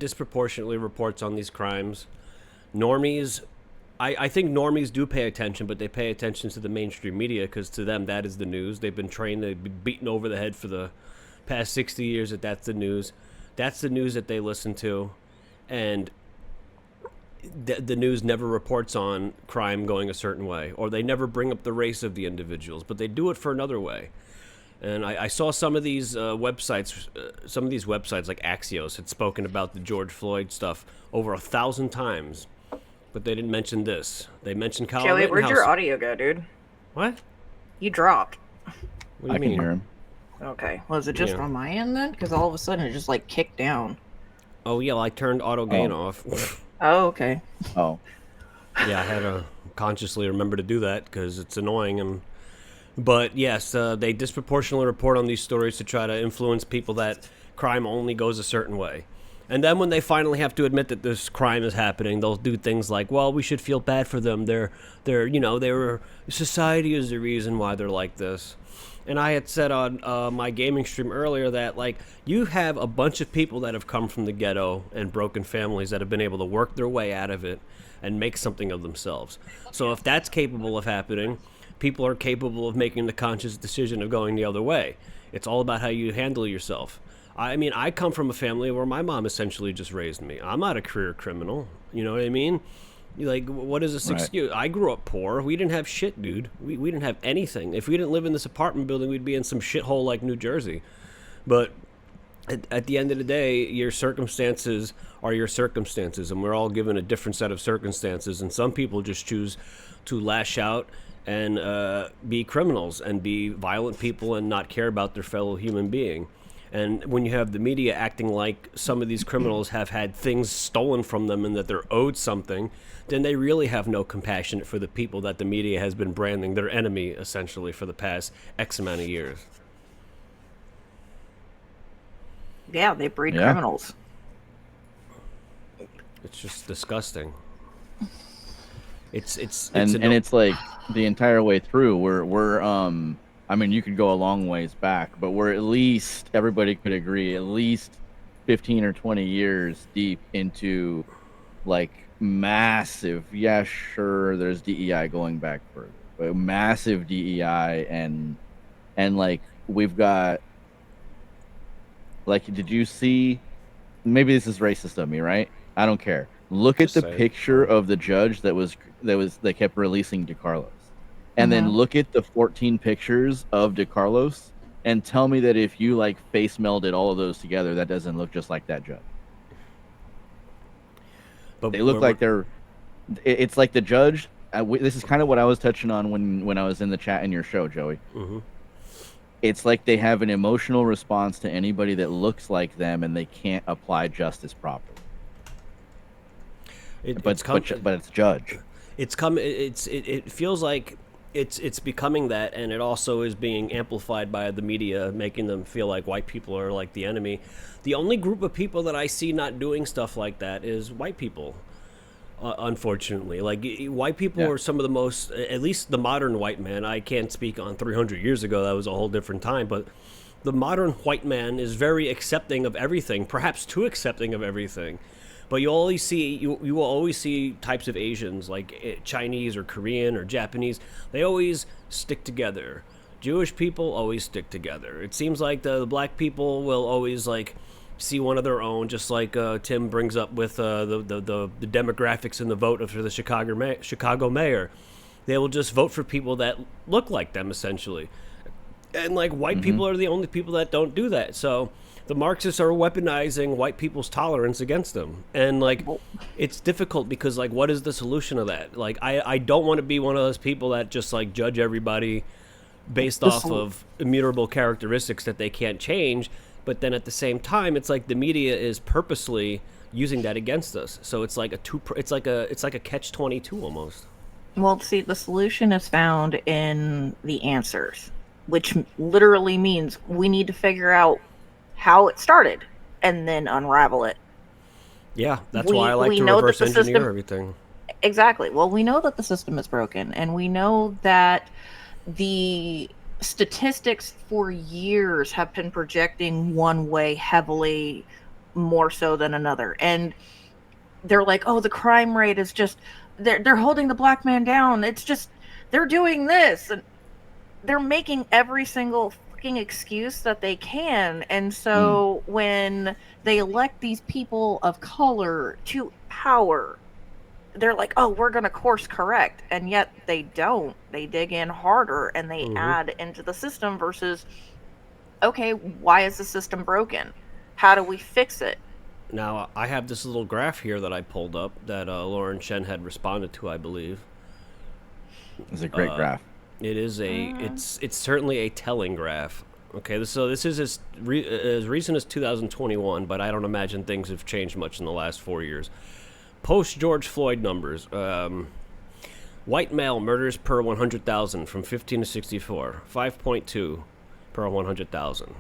disproportionately reports on these crimes. Normies, I think normies do pay attention, but they pay attention to the mainstream media because to them that is the news. They've been trained, they've been beaten over the head for the past 60 years that that's the news. That's the news that they listen to. And the news never reports on crime going a certain way, or they never bring up the race of the individuals, but they do it for another way. And I saw some of these websites like Axios had spoken about the George Floyd stuff over 1,000 times, but they didn't mention this. They mentioned Kyle Joey, Rittenhouse. where'd your audio go, dude? What? You dropped. What do you I mean? can hear him. Okay. Was it just Yeah. on my end then? Because all of a sudden it just like kicked down. Oh yeah, well, I turned auto gain off. Oh, okay. Oh, Yeah, I had to consciously remember to do that because it's annoying. But yes, they disproportionately report on these stories to try to influence people that crime only goes a certain way. And then when they finally have to admit that this crime is happening, they'll do things like, "Well, we should feel bad for them. Society is the reason why they're like this." And I had said on my gaming stream earlier that, like, you have a bunch of people that have come from the ghetto and broken families that have been able to work their way out of it and make something of themselves. So if that's capable of happening, people are capable of making the conscious decision of going the other way. It's all about how you handle yourself. I mean, I come from a family where my mom essentially just raised me. I'm not a career criminal. You know what I mean? Like, what is this excuse? I grew up poor. We didn't have shit, dude. We didn't have anything. If we didn't live in this apartment building, we'd be in some shithole like New Jersey. But at the end of the day, your circumstances are your circumstances, and we're all given a different set of circumstances. And some people just choose to lash out and be criminals and be violent people and not care about their fellow human being. And when you have the media acting like some of these criminals have had things stolen from them and that they're owed something, then they really have no compassion for the people that the media has been branding their enemy, essentially, for the past X amount of years. Yeah, they breed criminals. It's just disgusting. It's like the entire way through. We're I mean, you could go a long ways back, but we're at least, everybody could agree, at least 15 or 20 years deep into like massive, yeah, sure, there's DEI going back further, but massive DEI and like we've got, like, did you see, maybe this is racist of me, right? I don't care. Look at the picture of the judge they kept releasing DeCarlos. And then look at the 14 pictures of DeCarlos and tell me that if you like face melded all of those together, that doesn't look just like that judge. But they look like it's like the judge. This is kind of what I was touching on when I was in the chat in your show, Joey. Mm-hmm. It's like they have an emotional response to anybody that looks like them and they can't apply justice properly. But it's judge. It feels like it's becoming that, and it also is being amplified by the media, making them feel like white people are like the enemy. The only group of people that I see not doing stuff like that is white people. Unfortunately, like, white people are some of the most, at least the modern white man. I can't speak on 300 years ago. That was a whole different time, but the modern white man is very accepting of everything, perhaps too accepting of everything. But you will always see types of Asians, like Chinese or Korean or Japanese. They always stick together. Jewish people always stick together. It seems like the black people will always like see one of their own, just like Tim brings up with the demographics and the vote for the Chicago mayor. They will just vote for people that look like them, essentially. And like white people are the only people that don't do that. So the Marxists are weaponizing white people's tolerance against them. And like, it's difficult because like, what is the solution of that? Like, I don't want to be one of those people that just like judge everybody based off of immutable characteristics that they can't change. But then at the same time, it's like the media is purposely using that against us. So it's like it's like a catch-22 almost. Well, see, the solution is found in the answers, which literally means we need to figure out how it started and then unravel it. Yeah, that's why I like to reverse engineer everything. Exactly. Well, we know that the system is broken, and we know that the statistics for years have been projecting one way heavily, more so than another. And they're like, oh, the crime rate is just, they're holding the black man down. It's just, they're doing this. And they're making every single fucking excuse that they can. And so when they elect these people of color to power, they're like, oh, we're going to course correct. And yet they don't. They dig in harder and they add into the system versus, okay, why is the system broken? How do we fix it? Now, I have this little graph here that I pulled up that Lauren Shen had responded to, I believe. It's a great graph. It is it's certainly a telling graph. Okay, so this is as recent as 2021, but I don't imagine things have changed much in the last 4 years. Post George Floyd numbers. White male murders per 100,000 from 15 to 64, 5.2 per 100,000.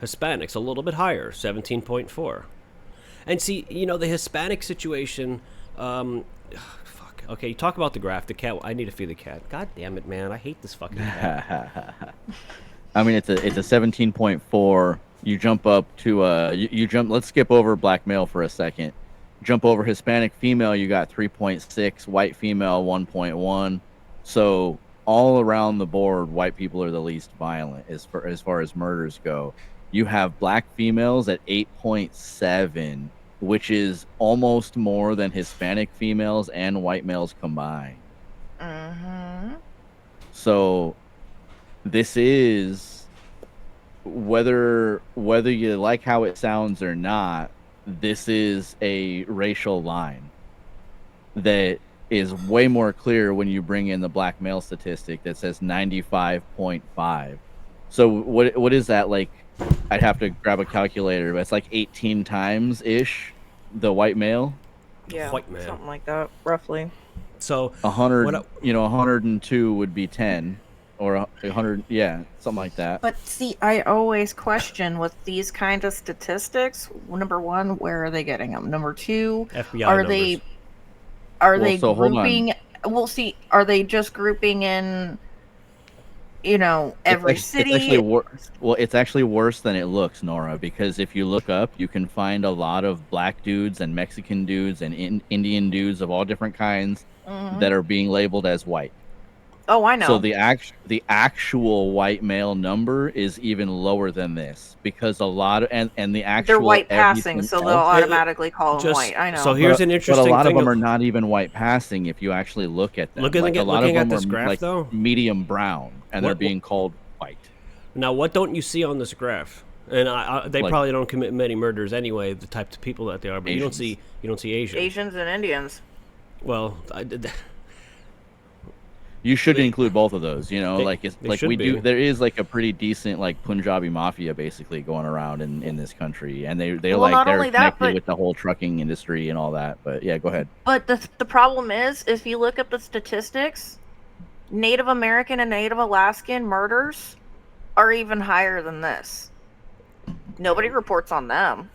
Hispanics a little bit higher, 17.4. And see, the Hispanic situation. Fuck. Okay, talk about the graph. The cat. I need to feed the cat. God damn it, man! I hate this fucking cat. I mean, it's a 17.4. You jump up to you jump. Let's skip over black male for a second. Jump over Hispanic female. You got 3.6. White female 1.1. So all around the board, white people are the least violent as far as murders go. You have black females at 8.7, which is almost more than Hispanic females and white males combined. So this is, whether you like how it sounds or not, this is a racial line that is way more clear when you bring in the black male statistic that says 95.5. So what is that, like? I'd have to grab a calculator, but it's like 18 times ish the white male. Yeah, White male. something like that, roughly. So 100, 102 would be 10, or 100, yeah, something like that. But see, I always question with these kind of statistics. Number one, where are they getting them? Number two, FBI are numbers. they grouping? Well, see, are they just grouping in? Every city. It's actually worse than it looks, Nora, because if you look up, you can find a lot of black dudes and Mexican dudes and Indian dudes of all different kinds that are being labeled as white. Oh, I know. So the actual white male number is even lower than this, because a lot of and the actual they're white passing, so they'll automatically call them white. I know. So here's an interesting thing. But a lot of thing them are not even white passing if you actually look at them. Looking at this graph, though, medium brown, and they're being called white. Now, what don't you see on this graph? And they probably don't commit many murders anyway, the types of people that they are. But Asians. you don't see Asians. Asians and Indians. Well, you should include both of those. There is like a pretty decent like Punjabi mafia basically going around in this country, and they're connected with the whole trucking industry and all that. But yeah, go ahead. But the problem is, if you look at the statistics, Native American and Native Alaskan murders are even higher than this. Nobody reports on them.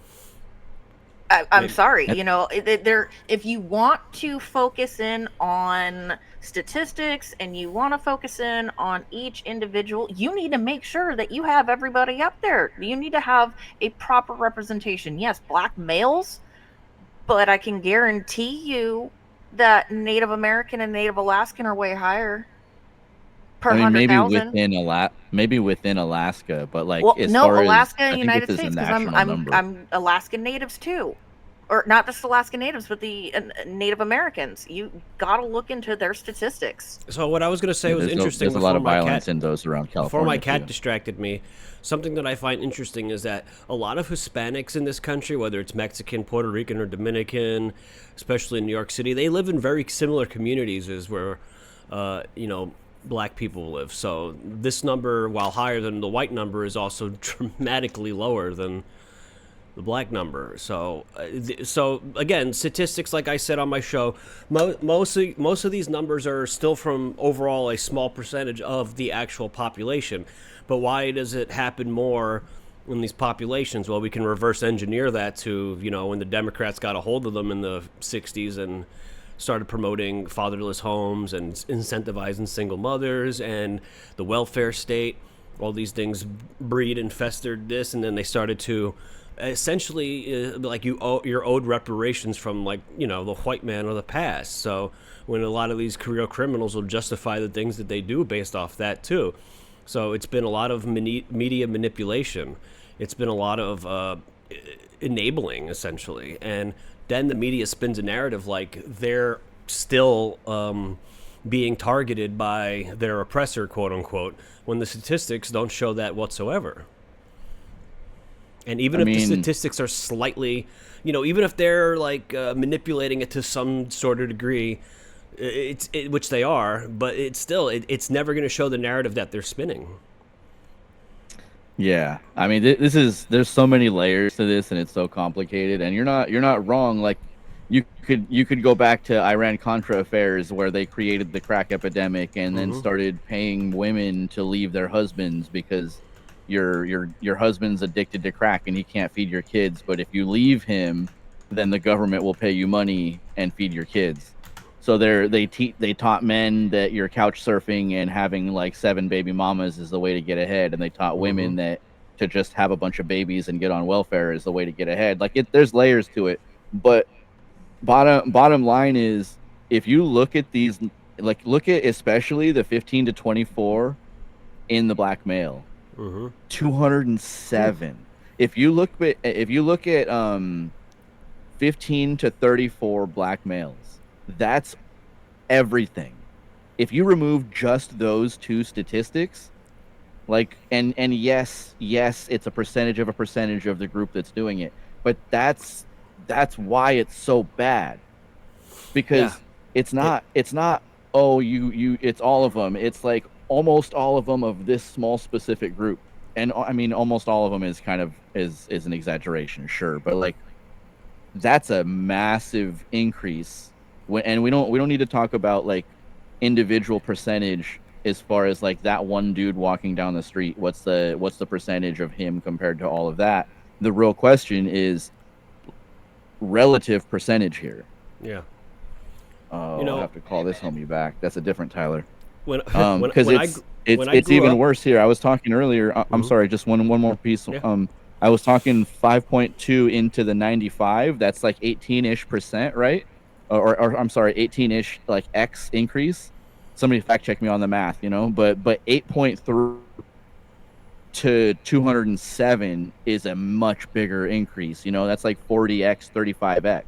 I'm sorry, if you want to focus in on statistics and you want to focus in on each individual, you need to make sure that you have everybody up there. You need to have a proper representation. Yes, black males, but I can guarantee you that Native American and Native Alaskan are way higher. Maybe within Alaska, but Alaska and United States, because I'm Alaskan natives too, or not just Alaskan natives, but the Native Americans. You got to look into their statistics. So what I was going to say was interesting. There's a lot of violence in those around California. Before my cat distracted me, something that I find interesting is that a lot of Hispanics in this country, whether it's Mexican, Puerto Rican, or Dominican, especially in New York City, they live in very similar communities as where, black people live. So this number, while higher than the white number, is also dramatically lower than the black number. So again, statistics, like I said on my show, most of these numbers are still from overall a small percentage of the actual population. But why does it happen more in these populations? Well, we can reverse engineer that to, when the Democrats got a hold of them in the 60s and started promoting fatherless homes and incentivizing single mothers and the welfare state. All these things breed and festered this, and then they started to essentially like you're owed reparations from, like, the white man of the past. So when a lot of these career criminals will justify the things that they do based off that too. So it's been a lot of media manipulation. It's been a lot of enabling, essentially. And then the media spins a narrative like they're still being targeted by their oppressor, quote unquote, when the statistics don't show that whatsoever. And even if the statistics are slightly, even if they're like manipulating it to some sort of degree, which they are, but it's never going to show the narrative that they're spinning. Yeah, I mean, there's so many layers to this, and it's so complicated. And you're not wrong. Like, you could go back to Iran-Contra affairs where they created the crack epidemic and then started paying women to leave their husbands because your husband's addicted to crack and he can't feed your kids. But if you leave him, then the government will pay you money and feed your kids. So they taught men that you're couch surfing and having like 7 baby mamas is the way to get ahead, and they taught women that to just have a bunch of babies and get on welfare is the way to get ahead. Like, there's layers to it, but bottom line is, if you look at these, like, look at especially the 15 to 24 in the black male, 207. If you look at 15 to 34 black males, that's everything. If you remove just those two statistics, like, and yes, it's a percentage of the group that's doing it, but that's why it's so bad, because it's not it's all of them. It's like almost all of them of this small specific group. And I mean, almost all of them is kind of is an exaggeration, sure, but like, that's a massive increase. And we don't need to talk about like individual percentage as far as like that one dude walking down the street. What's the percentage of him compared to all of that? The real question is relative percentage here. Yeah. I'll have to call this homie back. That's a different Tyler. Because it's even worse here. I was talking earlier. I'm sorry, just one more piece. Yeah. I was talking 5.2 into the 95. That's like 18-ish%, right? Or I'm sorry, 18-ish like X increase. Somebody fact check me on the math, but 8.3 to 207 is a much bigger increase. That's like 40X, 35X.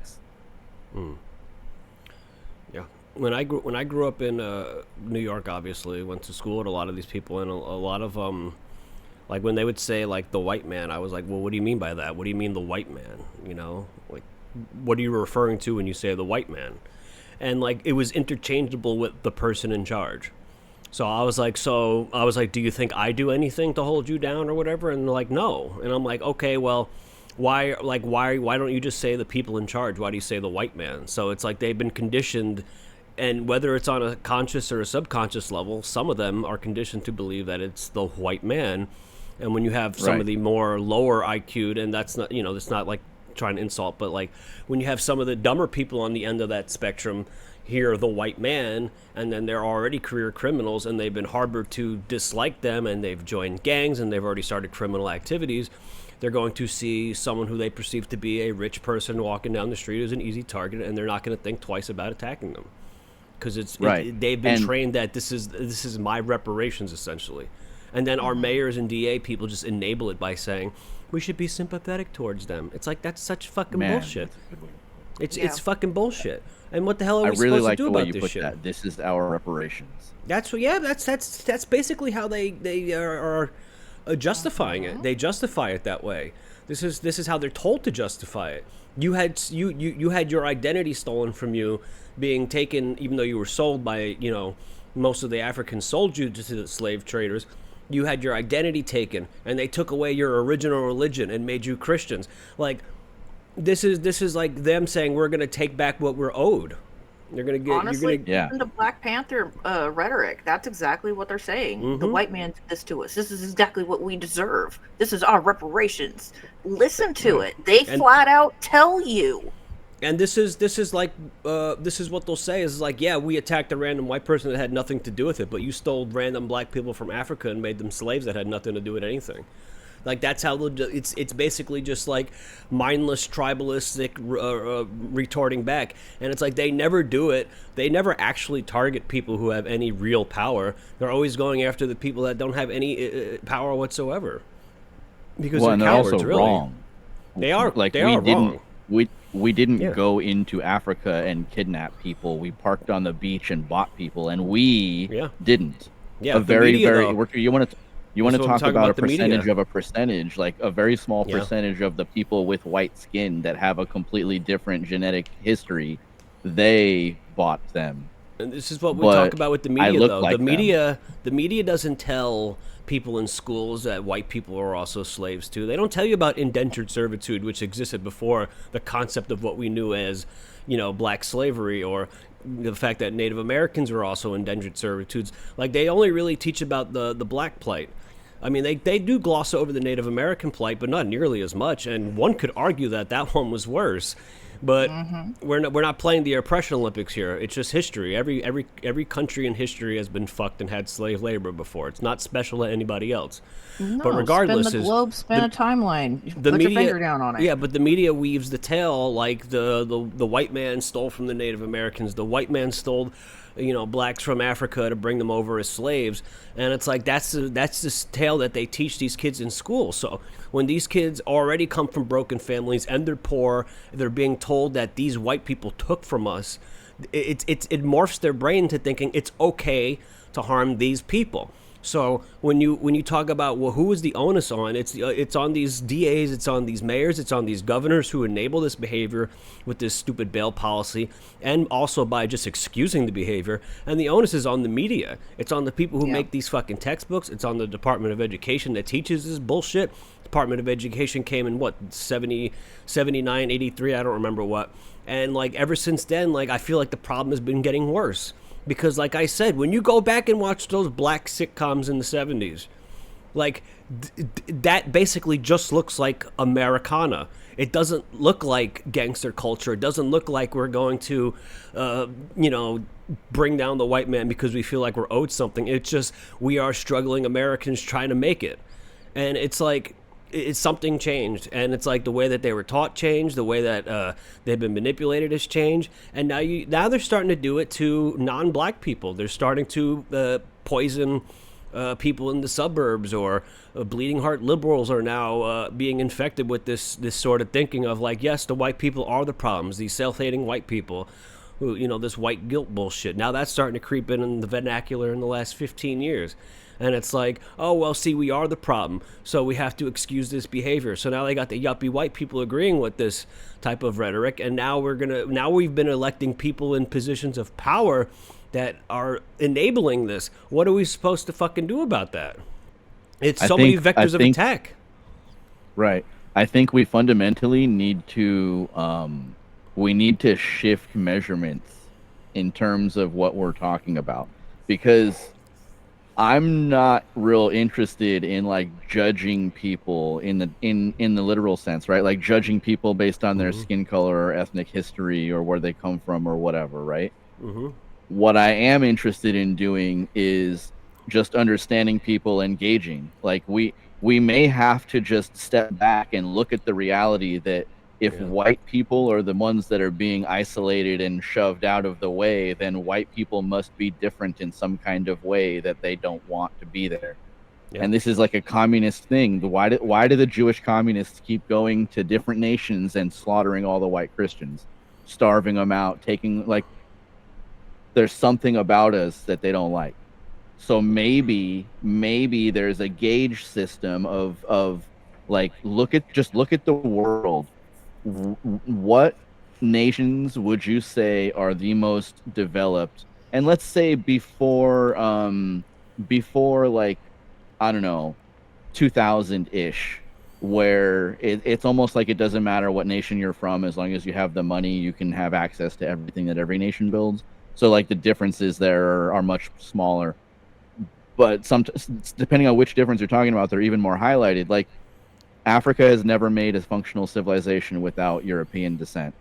Yeah. When I grew up in New York, obviously went to school with a lot of these people, and a lot of like when they would say like the white man, I was like, well, what do you mean by that? What do you mean the white man? Like, what are you referring to when you say the white man? And like, it was interchangeable with the person in charge. So I was like, do you think I do anything to hold you down or whatever? And they're like, no. And I'm like, okay, well, why don't you just say the people in charge? Why do you say the white man? So it's like they've been conditioned, and whether it's on a conscious or a subconscious level, some of them are conditioned to believe that it's the white man. And when you have some of the more lower IQ'd, and that's not, it's not like trying to insult, but like when you have some of the dumber people on the end of that spectrum hear the white man, and then they're already career criminals and they've been harbored to dislike them, and they've joined gangs and they've already started criminal activities, they're going to see someone who they perceive to be a rich person walking down the street as an easy target, and they're not going to think twice about attacking them, because they've been trained that this is my reparations, essentially. And then our mayors and DA people just enable it by saying we should be sympathetic towards them. It's like, that's such fucking bullshit. It's fucking bullshit. And what the hell are we supposed to do about this shit? That. This is our reparations. That's basically how they are justifying it. They justify it that way. This is how they're told to justify it. You had your identity stolen from you, being taken, even though you were sold by, most of the Africans sold you to the slave traders. You had your identity taken, and they took away your original religion and made you Christians. Like, this is like them saying we're going to take back what we're owed. They're going to get honestly, the Black Panther rhetoric. That's exactly what they're saying. The white man did this to us. This is exactly what we deserve. This is our reparations. Listen to it. They flat out tell you. And this is like this is what they'll say is like, yeah, we attacked a random white person that had nothing to do with it, but you stole random black people from Africa and made them slaves that had nothing to do with anything. Like that's how it's basically just like mindless tribalistic retorting back, and it's like they never do it. They never actually target people who have any real power. They're always going after the people that don't have any power whatsoever, because Well, they're and they're cowards. also Really, wrong. they are. Like They we are didn't wrong. we didn't Yeah. go into Africa and kidnap people. We parked on the beach and bought people, and we Yeah. didn't. Yeah. A The very media, very though. you want to That's what I'm talk talking about a about. The media. percentage of a percentage, like a very small Yeah. percentage of the people with white skin that have a completely different genetic history, they bought them. And this is what we talk But about with the I media, look though. like them. The media doesn't tell people in schools that white people are also slaves too. They don't tell you about indentured servitude, which existed before the concept of what we knew as, black slavery, or the fact that Native Americans were also indentured servitudes. Like they only really teach about the black plight. I mean, they do gloss over the Native American plight, but not nearly as much. And one could argue that that one was worse. But we're not playing the oppression Olympics here. It's just history. Every country in history has been fucked and had slave labor before. It's not special to anybody else. No, But regardless, spin the is globe, spin a timeline. the Put media, your finger down on it. Yeah, but the media weaves the tale like the white man stole from the Native Americans. The white man stole, blacks from Africa to bring them over as slaves, and it's like that's this tale that they teach these kids in school. So when these kids already come from broken families and they're poor, they're being told that these white people took from us. It morphs their brain to thinking it's okay to harm these people. So when you talk about, well, who is the onus on? It's on these DAs, it's on these mayors, it's on these governors who enable this behavior with this stupid bail policy, and also by just excusing the behavior. And the onus is on the media. It's on the people who make these fucking textbooks. It's on the Department of Education that teaches this bullshit. Department of Education came in 70, 79, 83, I don't remember what. And like ever since then, like I feel like the problem has been getting worse. Because, like I said, when you go back and watch those black sitcoms in the 70s, like, that basically just looks like Americana. It doesn't look like gangster culture. It doesn't look like we're going to, bring down the white man because we feel like we're owed something. It's just we are struggling Americans trying to make it. And it's like, it's something changed, and it's like the way that they were taught changed, the way that they've been manipulated has changed, and now they're starting to do it to non-black people. They're starting to poison people in the suburbs, or bleeding heart liberals are now being infected with this sort of thinking of like, yes, the white people are the problems, these self-hating white people, who, this white guilt bullshit. Now that's starting to creep in the vernacular in the last 15 years. And it's like, oh, well, see, we are the problem, so we have to excuse this behavior. So now they got the yuppie white people agreeing with this type of rhetoric, and now we've been electing people in positions of power that are enabling this. What are we supposed to fucking do about that? It's many vectors of attack. Right. I think we fundamentally need to shift measurements in terms of what we're talking about, because I'm not real interested in like judging people in the literal sense, right? Like judging people based on their skin color or ethnic history or where they come from or whatever, right? What I am interested in doing is just understanding people, engaging. Like we may have to just step back and look at the reality that if white people are the ones that are being isolated and shoved out of the way, then white people must be different in some kind of way that they don't want to be there. And this is like a communist thing. Why do the Jewish communists keep going to different nations and slaughtering all the white Christians, starving them out, taking, like, there's something about us that they don't like. So maybe there's a gauge system of like, look at the world. What nations would you say are the most developed? And let's say before like, I don't know, 2000-ish, where it's almost like it doesn't matter what nation you're from, as long as you have the money, you can have access to everything that every nation builds. So like the differences there are much smaller, but depending on which difference you're talking about, they're even more highlighted. Like, Africa has never made a functional civilization without European descent.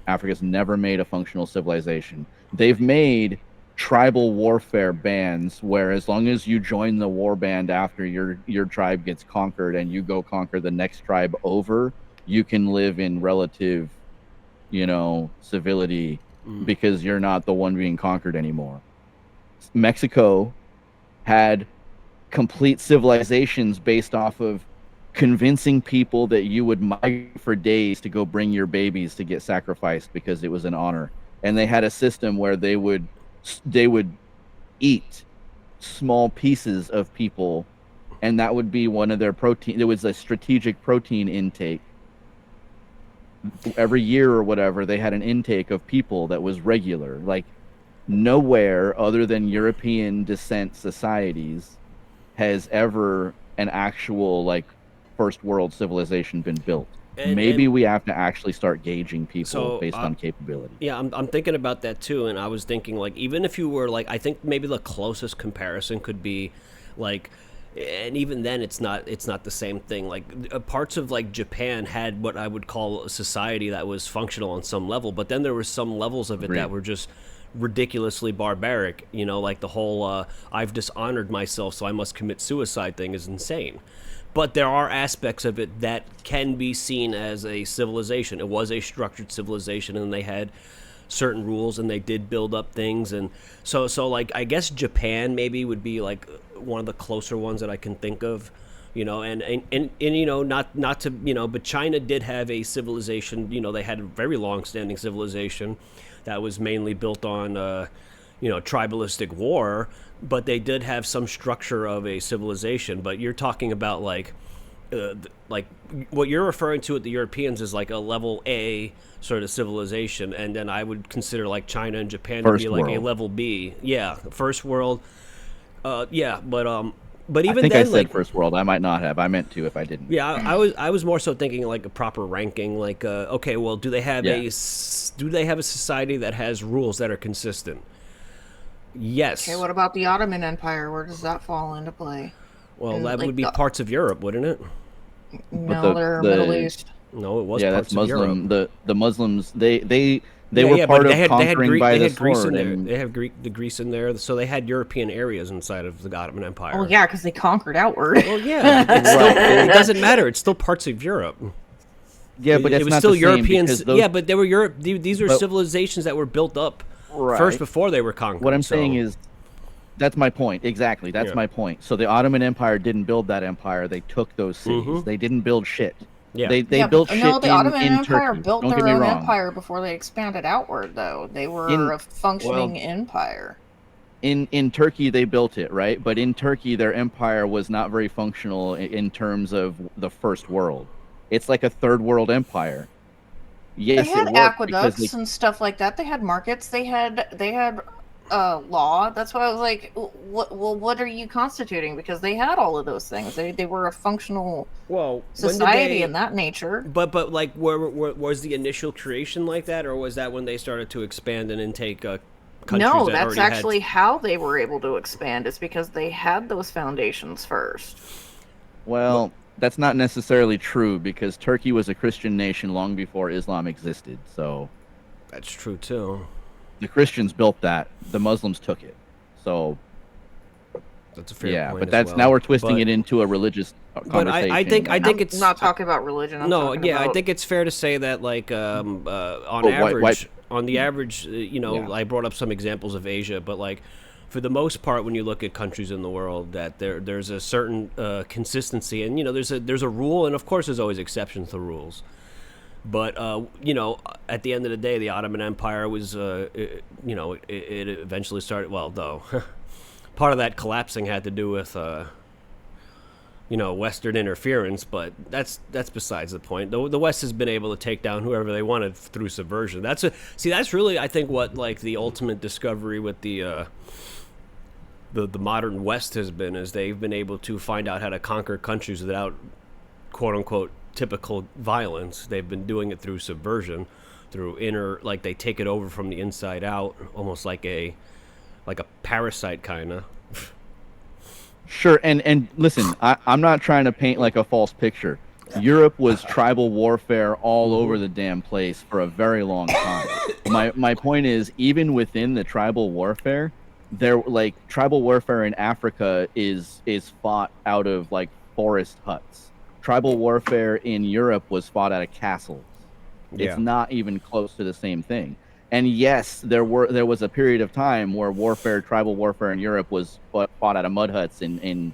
Africa's never made a functional civilization. They've made tribal warfare bans, where as long as you join the war band after your tribe gets conquered and you go conquer the next tribe over, you can live in relative, civility because you're not the one being conquered anymore. Mexico had complete civilizations based off of convincing people that you would migrate for days to go bring your babies to get sacrificed because it was an honor. And they had a system where they would eat small pieces of people, and that would be one of their protein. It was a strategic protein intake. Every year or whatever, they had an intake of people that was regular. Like, nowhere other than European descent societies has ever an actual, like, first world civilization been built. Maybe we have to actually start gauging people based on capability. Yeah, I'm thinking about that too, and I was thinking, like, even if you were, like, I think maybe the closest comparison could be, like, and even then it's not the same thing. Like, parts of, like, Japan had what I would call a society that was functional on some level, but then there were some levels of it that were just ridiculously barbaric. Like the whole I've dishonored myself, so I must commit suicide thing is insane. But there are aspects of it that can be seen as a civilization. It was a structured civilization, and they had certain rules, and they did build up things. And so like, I guess Japan maybe would be like one of the closer ones that I can think of. And not to, but China did have a civilization. They had a very long-standing civilization that was mainly built on tribalistic war, but they did have some structure of a civilization. But you're talking about like what you're referring to with the Europeans is like a level A sort of civilization, and then I would consider like China and Japan to be like a level B. Yeah, first world. But even I think then, I said like, first world. I might not have. I meant to if I didn't. Yeah, I was more so thinking like a proper ranking. Like, okay, well, do they have a society that has rules that are consistent? Yes. Okay, what about the Ottoman Empire? Where does that fall into play? Well, that would be parts of Europe, wouldn't it? No, they're Middle East. No, it was parts that's of Muslim. Europe. The Muslims, they were part of conquering by the sword. They have the Greece in there, so they had European areas inside of the Ottoman Empire. Oh yeah, because they conquered outward. Well, yeah, it doesn't matter. It's still parts of Europe. Yeah, but it was not still the European. Same those, yeah, but they were Europe. These are civilizations that were built up first before they were conquered. What I'm saying is, that's my point. Exactly, that's my point. So the Ottoman Empire didn't build that empire. They took those cities. They didn't build shit. Yeah. They built shit the Ottoman in Empire Turkey. built Don't their get me own wrong. empire before they expanded outward, though. They were a functioning empire. In Turkey, they built it, right? But in Turkey, their empire was not very functional in terms of the first world. It's like a third world empire. Yes, they had aqueducts and stuff like that. They had markets. They had law. That's why I was like, what are you constituting? Because they had all of those things. They were a functional society in that nature. But like, was the initial creation like that, or was that when they started to expand and intake countries? No, that's actually how they were able to expand. It's because they had those foundations first. Well, that's not necessarily true, because Turkey was a Christian nation long before Islam existed. So that's true too. The Christians built that. The Muslims took it. So that's a fair point. But that's now we're twisting it into a religious conversation. But I think it's not talking about religion. I think it's fair to say that, like, on the average, I brought up some examples of Asia, but like, for the most part, when you look at countries in the world, that there's a certain consistency, and there's a rule, and of course there's always exceptions to rules. But at the end of the day, the Ottoman Empire was, it eventually started. Well, though, part of that collapsing had to do with, Western interference. But that's besides the point. The West has been able to take down whoever they wanted through subversion. That's really, I think, what like the ultimate discovery with the modern West has been, is they've been able to find out how to conquer countries without, quote unquote, typical violence. They've been doing it through subversion, through like they take it over from the inside out, almost like a parasite kind of. Sure, and listen, I'm not trying to paint like a false picture. Europe was tribal warfare all over the damn place for a very long time. My point is, even within the tribal warfare, there, like, tribal warfare in Africa is fought out of like forest huts. Tribal warfare in Europe was fought out of castles. It's Yeah. not even close to the same thing. And yes, there was a period of time where tribal warfare in Europe was fought out of mud huts and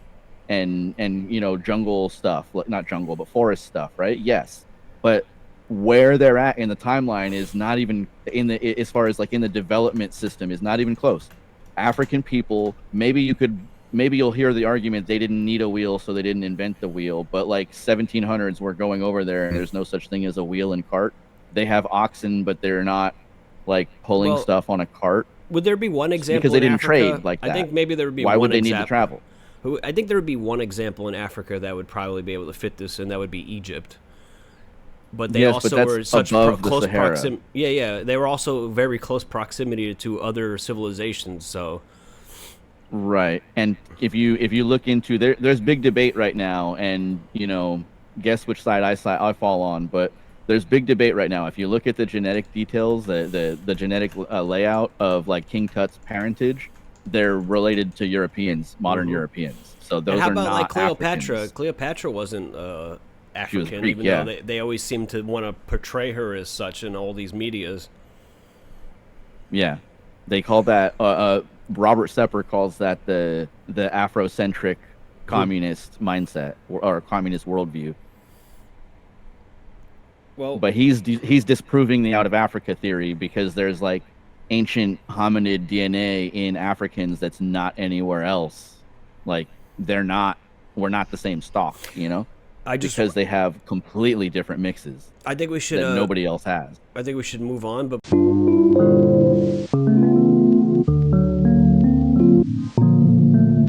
you know, jungle stuff, not jungle, but forest stuff, right? Yes, but where they're at in the timeline is not even in the, as far as like in the development system, is not even close. African people, maybe you'll hear the argument they didn't need a wheel, so they didn't invent the wheel, but like 1700s, we're going over there and there's no such thing as a wheel and cart. They have oxen, but they're not like pulling stuff on a cart. Would there be one example because they in didn't Africa? trade like that. I think maybe there would be Why one would they example. need to travel? I think there would be one example in Africa that would probably be able to fit this, and that would be Egypt. But they Yes, also but that's were such above the close Sahara. proximity. Yeah. They were also very close proximity to other civilizations. So Right. And if you look into there's big debate right now, and you know, guess which side I fall on, but there's big debate right now. If you look at the genetic details, the genetic layout of like King Tut's parentage, they're related to Europeans, modern Europeans. So those and how are about not like Cleopatra? Africans. Cleopatra wasn't African, Greek, even yeah. though they always seem to want to portray her as such in all these medias. Yeah, they call that. Robert Sepper calls that the Afrocentric communist mindset or communist worldview. Well, But he's disproving the out of Africa theory because there's like ancient hominid DNA in Africans that's not anywhere else. Like we're not the same stock, you know, because they have completely different mixes I think we should. that nobody else has. I think we should move on, but.